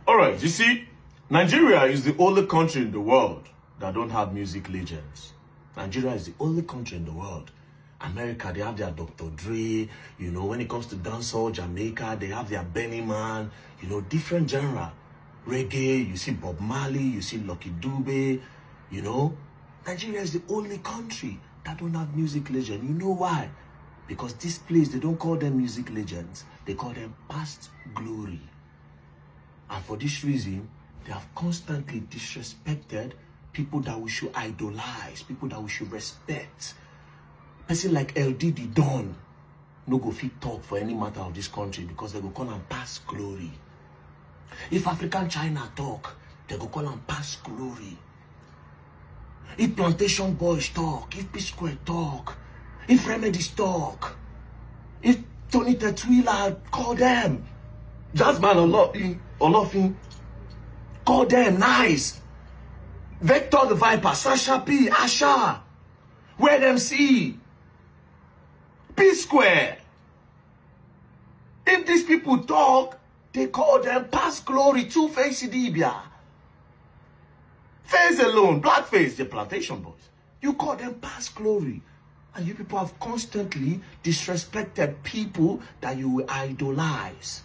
All right, you see, Nigeria is the only country in the world that don't have music legends. Nigeria is the only country in the world. America, they have their Dr. Dre. You know, when it comes to dancehall, Jamaica, they have their Benny Man. You know, different genre. Reggae, you see Bob Marley, you see Lucky Dube. You know, Nigeria is the only country that don't have music legend. You know why? Because this place, they don't call them music legends. They call them past glory. And for this reason, they have constantly disrespected people that we should idolize, people that we should respect. Person like LD the Don no go fit talk for any matter of this country because they go call them past glory. If African China talk, they go call them past glory. If Plantation Boys talk, if P-Square talk, if Remedies talk, if Tony Tetwila, call them. Jasmine Olofin, call them nice. Vector the Viper, Sasha P, Asha, where them see, P-Square. If these people talk, they call them past glory, Two-Face Idibia. Face alone, Blackface, the Plantation Boys. You call them past glory. And you people have constantly disrespected people that you will idolize.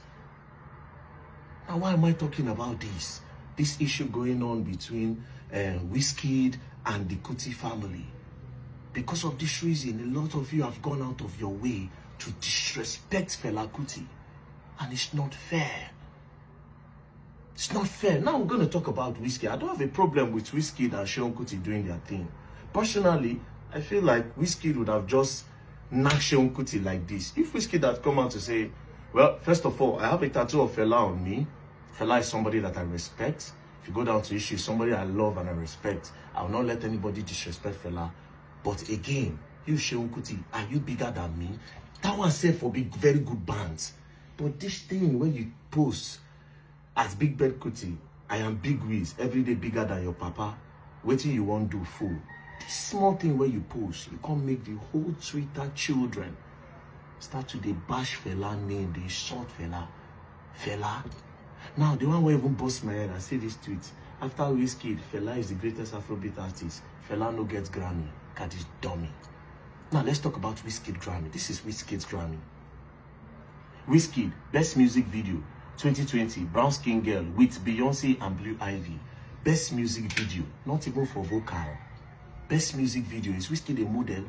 Now, why am I talking about this? This issue going on between Wizkid and the Kuti family. Because of this reason, a lot of you have gone out of your way to disrespect Fela Kuti. And it's not fair. It's not fair. Now we're going to talk about Wizkid. I don't have a problem with Wizkid and Seun Kuti doing their thing. Personally, I feel like Wizkid would have just knocked Seun Kuti like this. If Wizkid had come out to say, well, first of all, I have a tattoo of Fela on me. Fela is somebody that I respect. If you go down to issues, somebody I love and I respect. I will not let anybody disrespect Fela. But again, you Seun Kuti, are you bigger than me? That one said for big, very good bands. But this thing when you post as Big Bad Kuti, I am Big Wiz, every day bigger than your papa. Waiting you won't do fool. This small thing where you post, you can't make the whole Twitter children start to dey bash Fela name, they short Fela. Fela. Now, the one where even bust my head and say this tweet. After Wizkid, Fela is the greatest Afrobeat artist. Fela no gets Grammy. God is dummy. Now, let's talk about Wizkid Grammy. This is Wizkid's Grammy. Wizkid, Best Music Video, 2020, Brown Skin Girl with Beyonce and Blue Ivy. Best Music Video, not even for vocal. Best Music Video. Is Wizkid a model?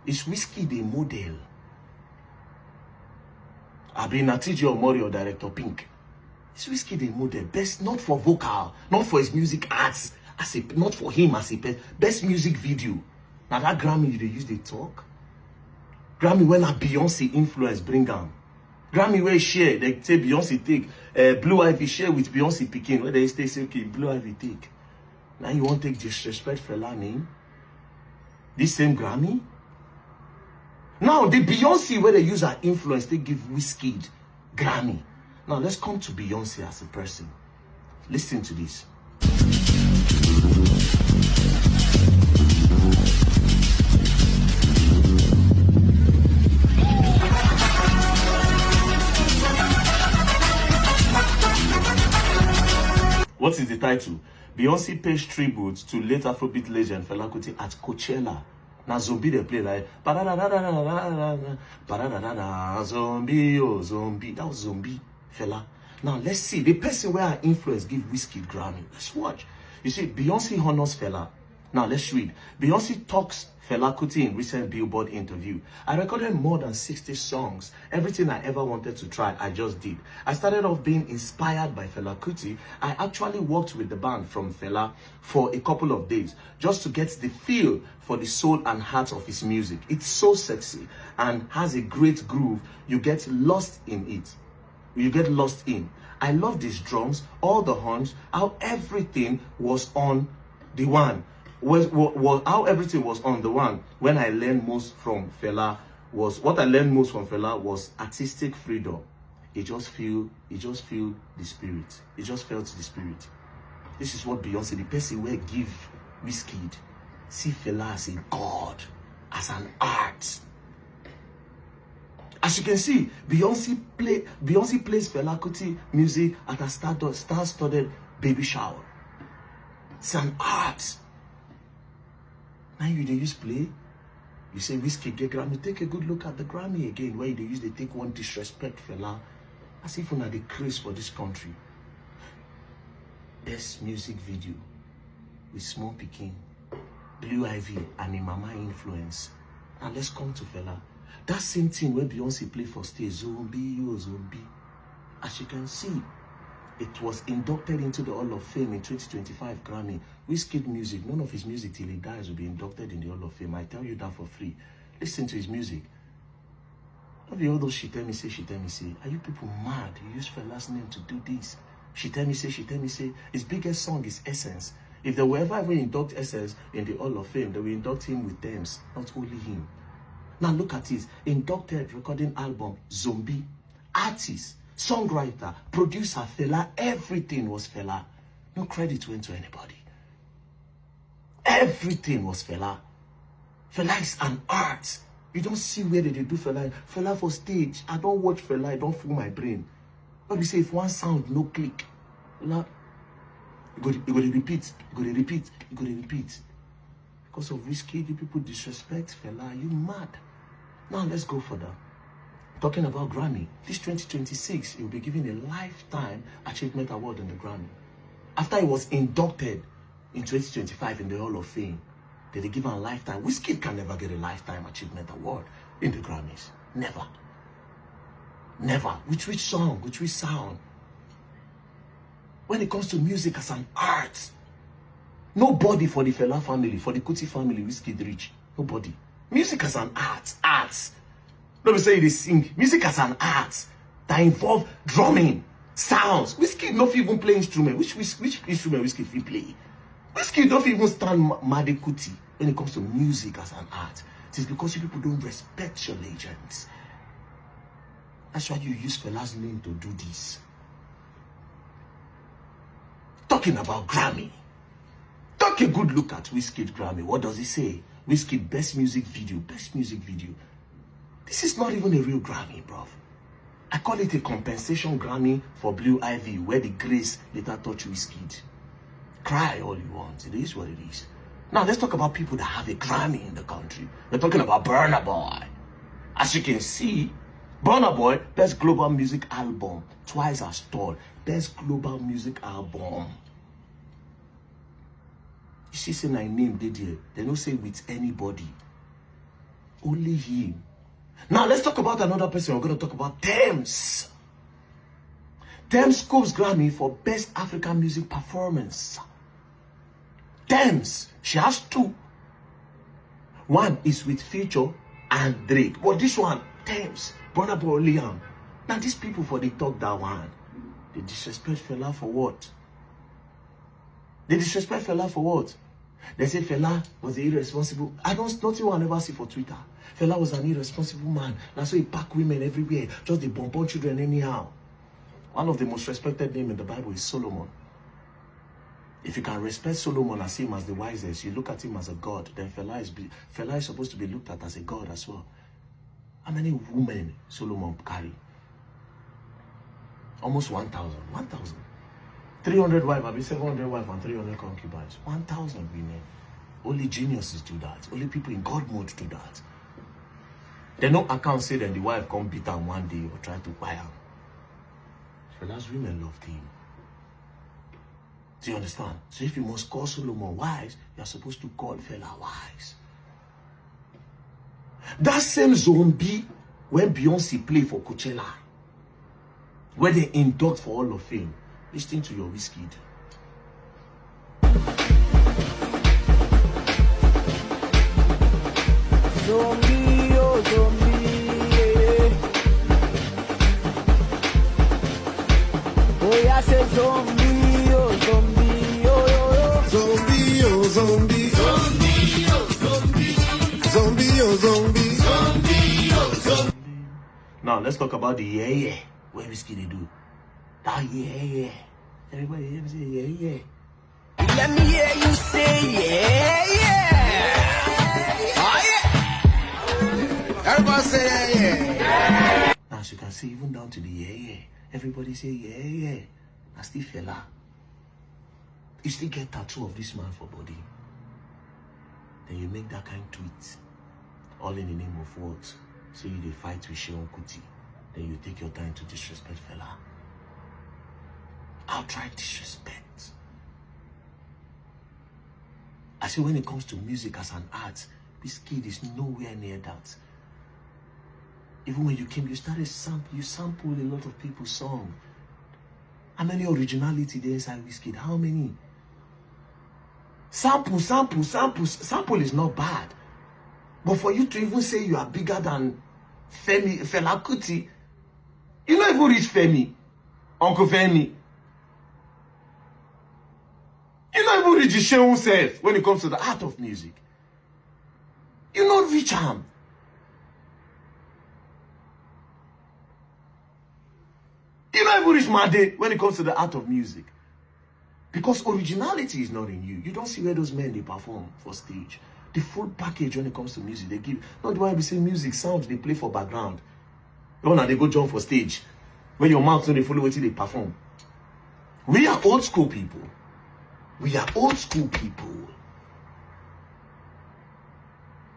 Is Wizkid a model? Abi Natiji Omori or Director Pink. Is Wizkid a model? Best, not for vocal, not for his music arts, as a, not for him as a best music video. Now that Grammy they use the talk. Grammy when a Beyonce influence bring am. Grammy where share, they say Beyonce take Blue Ivy share with Beyonce picking. Where they say okay, Blue Ivy take. Now you want to take disrespect Fela name? This same Grammy? Now the Beyonce where they use her influence, they give Wizkid Grammy. Now let's come to Beyonce as a person. Listen to this. What is the title? Beyonce pays tribute to late Afrobeat legend Fela Kuti at Coachella. Now zombie they play like zombie, oh zombie. That was zombie Fela. Now let's see the person where her influence give Wizkid Grammy. Let's watch. You see, Beyonce honors Fela. Now let's read. Beyonce talks Fela Kuti in recent Billboard interview. I recorded more than 60 songs. Everything I ever wanted to try, I just did. I started off being inspired by Fela Kuti. I actually worked with the band from Fela for a couple of days just to get the feel for the soul and heart of his music. It's so sexy and has a great groove. You get lost in it. You get lost in. I love these drums, all the horns, how everything was on the one. How everything was on the one. When I learned most from Fela was artistic freedom. It just feel the spirit. It just felt the spirit. This is what Beyonce, the person where give Wizkid, see Fela as a god, as an art. As As you can see, Beyonce plays Fela Kuti music at a star-studded baby shower. It's an art. Now you they use play. You say Wizkid get Grammy. Take a good look at the Grammy again, where they take one disrespect Fela. As if we're the craze for this country. Best music video with Small Pikin, Blue Ivy, and a Mama influence. Now let's come to Fela. That same thing when Beyonce played for stage, Zombie, oh Zombie. As you can see, it was inducted into the Hall of Fame in 2025 Grammy. Wizkid music, none of his music till he dies will be inducted in the Hall of Fame. I tell you that for free. Listen to his music. Not be all those she tell me say. Are you people mad? You use Fela's name to do this. She tell me say. His biggest song is Essence. If they will ever induct Essence in the Hall of Fame, they will induct him with Thames, not only him. Now look at this. Inducted recording album, Zombie. Artist, songwriter, producer, Fela. Everything was Fela. No credit went to anybody. Everything was Fela. Fela is an art. You don't see where they do Fela. Fela for stage. I don't watch Fela. I don't fool my brain. But we say if one sound no click, Fela, you go to repeat. Because of Wizkid, you people disrespect Fela. Are you mad? Now let's go further. Talking about Grammy, this 2026, he will be given a Lifetime Achievement Award in the Grammy. After he was inducted in 2025 in the Hall of Fame, they give him a Lifetime. Wizkid can never get a Lifetime Achievement Award in the Grammys. Never. Never. With which song? With which sound? When it comes to music as an art, nobody for the Fela family, for the Kuti family, Wizkid rich. Nobody. Music as an art. Arts. Let me say they sing. Music as an art that involve drumming, sounds. Wizkid not even play instrument. Which instrument Wizkid play? Wizkid don't even stand Made Kuti when it comes to music as an art. It is because you people don't respect your legends. That's why you use Fela's name to do this. Talking about Grammy. Take a good look at Wizkid Grammy. What does it say? Wizkid best music video. Best music video. This is not even a real Grammy, bruv. I call it a compensation Grammy for Blue Ivy, where the grace later touched Wizkid. Cry all you want. It is what it is. Now let's talk about people that have a Grammy in the country. We're talking about Burna Boy. As you can see, Burna Boy, best global music album, twice as tall. Best global music album. You see, say my name, they don't say with anybody. Only him. Now let's talk about another person. We're going to talk about Thames. Thames scopes Grammy for best African music performance. Thames, she has two. One is with Future and Drake. But this one, Thames, Burna Boy, Liam. Now these people for the talk that one, they disrespect Fela for what? They disrespect Fela for what? They say Fela was the irresponsible. Nothing one ever see for Twitter. Fela was an irresponsible man. That's why he pack women everywhere. Just the bonbon children anyhow. One of the most respected names in the Bible is Solomon. If you can respect Solomon and see him as the wisest, you look at him as a god, then Fela is supposed to be looked at as a god as well. How many women Solomon carry? Almost 1,000. 1,000. 300 wives, 700 wives, and 300 concubines. 1,000 women. Only geniuses do that. Only people in God mode do that. There no account say that the wife come beat him one day or try to buy him. Fela's women loved him. Do you understand? So if you must call Solomon wise, you are supposed to call Fela wise. That same Zombie, when Beyonce played for Coachella, where they induct for Hall of Fame, listen to your Wizkid. Zombie, oh zombie, yeah. Oh yeah, say zombie, oh zombie, oh oh. Zombie, oh zombie, zombie, oh zombie, zombie, oh zombie, zombie, oh zombie. Now let's talk about the yeah. What Wizkid they do? That yeah. Everybody hear me say yeah. Let me hear you say yeah. Oh yeah. Everybody say yeah. as you can see, even down to the yeah. Everybody say yeah. I still Fela. You still get tattoo of this man for body. Then you make that kind of tweet. All in the name of what? So you fight with Sheon Kuti. Then you take your time to disrespect Fela. Outright disrespect. I say when it comes to music as an art, Wizkid is nowhere near that. Even when you came, you started you sampled a lot of people's songs. How many originality there inside Wizkid? How many? Sample is not bad. But for you to even say you are bigger than Fela Kuti, you don't even reach Femi, Uncle Femi. You don't even reach Shehu self when it comes to the art of music. You not reach him. You don't even reach Made when it comes to the art of music. Because originality is not in you. You don't see where those men, they perform for stage. The full package when it comes to music, they give. Not why we say music, sounds, they play for background. When they go jump for stage. When your mouth, so they follow what they perform. We are old school people. We are old school people.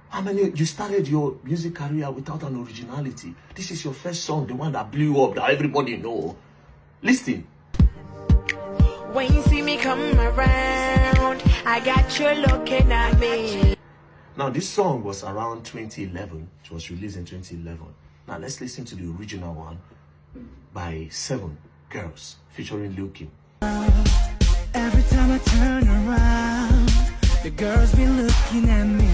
How many, you started your music career without an originality? This is your first song, the one that blew up, that everybody know. Listen. When you see me come around, I got you looking at me. Now, this song was around 2011. It was released in 2011. Now, let's listen to the original one by 7 Girls featuring Lil Kim. Every time I turn around, the girls be looking at me.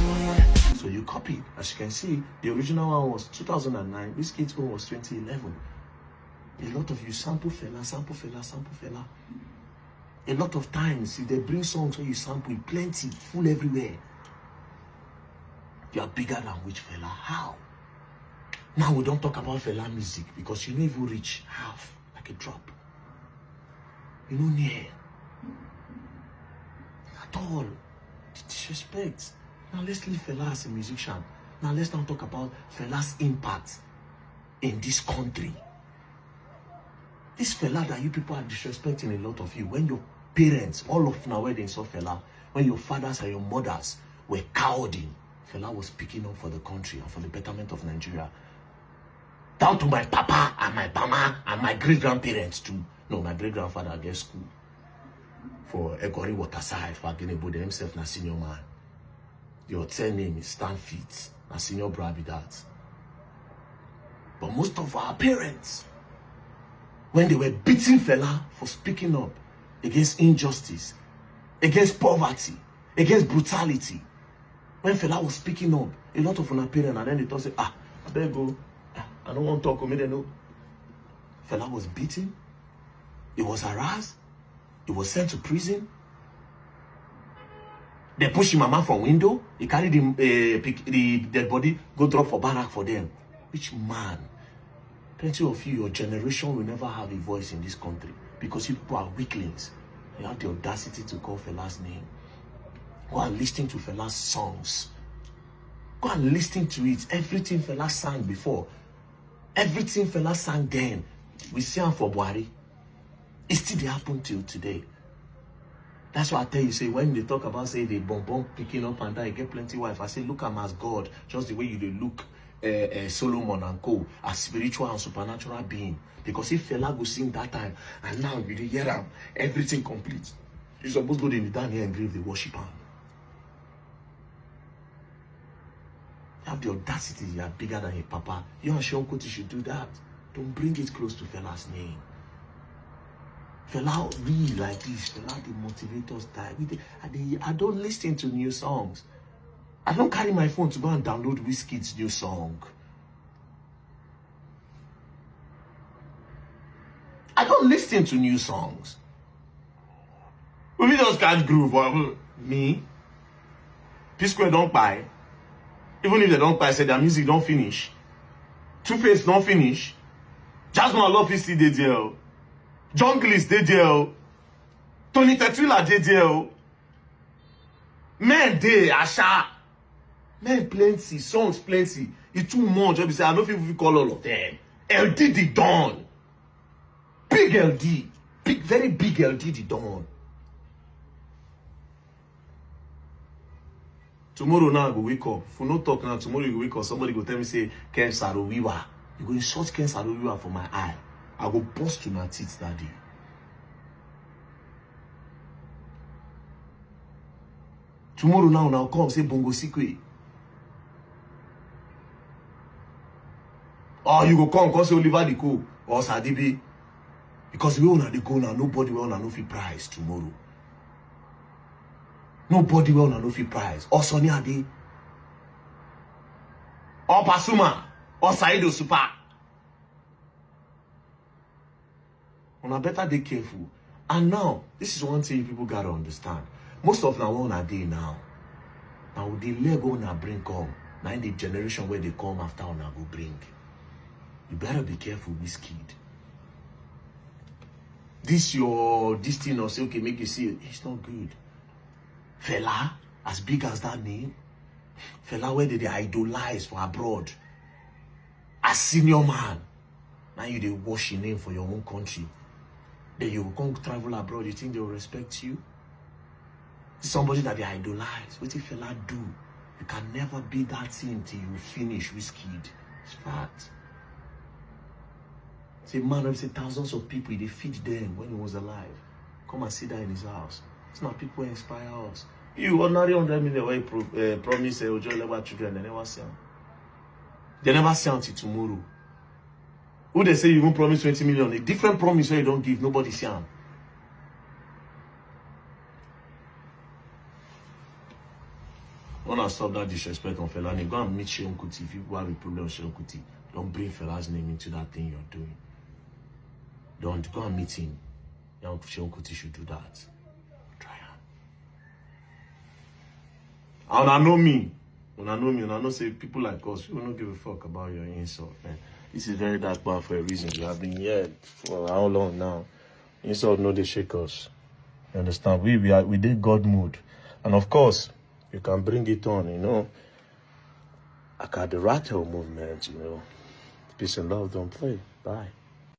So you copy. As you can see, the original one was 2009. Wizkid's one was 2011. A lot of you sample Fela. A lot of times, if they bring songs where you sample plenty, full everywhere. You are bigger than which Fela? How? Now we don't talk about Fela music because you never reach half, like a drop. You know, near. At all. Disrespect. Now let's leave Fela as a musician. Now let's not talk about Fela's impact in this country. This Fela that you people are disrespecting a lot of you. When your parents, all of now where they saw Fela, when your fathers and your mothers were cowarding, Fela was speaking up for the country and for the betterment of Nigeria. Down to my papa and my mama and my great-grandparents too. No, my great-grandfather at their school. For Egori Waterside, for Agenebo, himself na senior man. Your name is Stan Fit, na senior bra be that. But most of our parents, when they were beating Fela for speaking up against injustice, against poverty, against brutality, when Fela was speaking up, a lot of our parents, and then they thought, say, I better go, I don't want to talk with me, they know. Fela was beaten, he was harassed, he was sent to prison. They push him mama from window, he carried the dead body, go drop for barrack for them. Which man? Plenty of you, your generation will never have a voice in this country because you people are weaklings. You have the audacity to call Fela's name. Go and listen to Fela's songs. Go and listen to it. Everything Fela sang before, everything Fela sang then, we see him for Buhari. It still happen till today. That's why I tell you, say, when they talk about, say, they bomb picking up and die, get plenty wife, I say, look at him as God, just the way you look Solomon and co, as spiritual and supernatural being. Because if Fela go sing that time, and now you hear him, everything complete. You're supposed to go down here and grave the worship him. You have the audacity, you are bigger than your papa. You and Sheon Kuti should do that. Don't bring it close to Fela's name. Fela really like this. Fela, the motivators die. I don't listen to new songs. I don't carry my phone to go and download Wizkid's new song. I don't listen to new songs. We just can't groove. Well, me, P-Square don't buy. Even if they don't buy, say their music don't finish. Two-Face don't finish. Jasmine Love is still there. Jungle is there. Tony Tetula there. Men dey Asha. Men plenty, songs plenty. It's too much. I don't feel we call all of them. LD the Don. Big LD. Big, very big LD the Don. Tomorrow now I go wake up. If we no talk now, tomorrow you go wake up. Somebody go tell me say, Ken Sarowiwa. You go insult Ken Sarowiwa for my eye. I go bust to my teeth that day. Tomorrow now come say Bongo Sikwe. Or you go come say Oliver Diko or Sadibi. Because we wanna go now, nobody will not know if price tomorrow. Nobody will not know if price. Or Sonny Ade. Or Pasuma. Or Saido Super. On a better be careful. And now, this is one thing people gotta understand. Most of now one a day now. Now the leg on a bring come. Now in the generation where they come after on a go bring. You better be careful, Wizkid. This thing or say, okay, make you see it. It's not good. Fella, as big as that name. Fella, where they idolize for abroad. As senior man. Now you they wash your name for your own country. Then you will come travel abroad. You think they will respect you? Somebody that they idolize. What if fella do? You can never be that thing till you finish Wizkid. It's fact. Say man, I say thousands of people, they feed them when he was alive. Come and sit down in his house. It's not people who inspire us. You ordinary 100 million where you promise Ojo level children, they never see them. They never see until tomorrow. Who they say you won't promise 20 million? A different promise where you don't give, nobody see them. When I stop that disrespect on Felani, go and meet Sheon Kuti. If you have a problem with Sheon Kuti, don't bring Fela's name into that thing you're doing. Don't go and meet him. Young Sheon Kuti should do that. Try him. And I know me. When I know say people like us, we don't give a fuck about your insult, man. This is very dark man for a reason. You have been here for how long now? Insult no they shake us. You understand? We did God mood. And of course, you can bring it on, you know. I got the rattle movement, you know. Peace and love, don't play. Bye.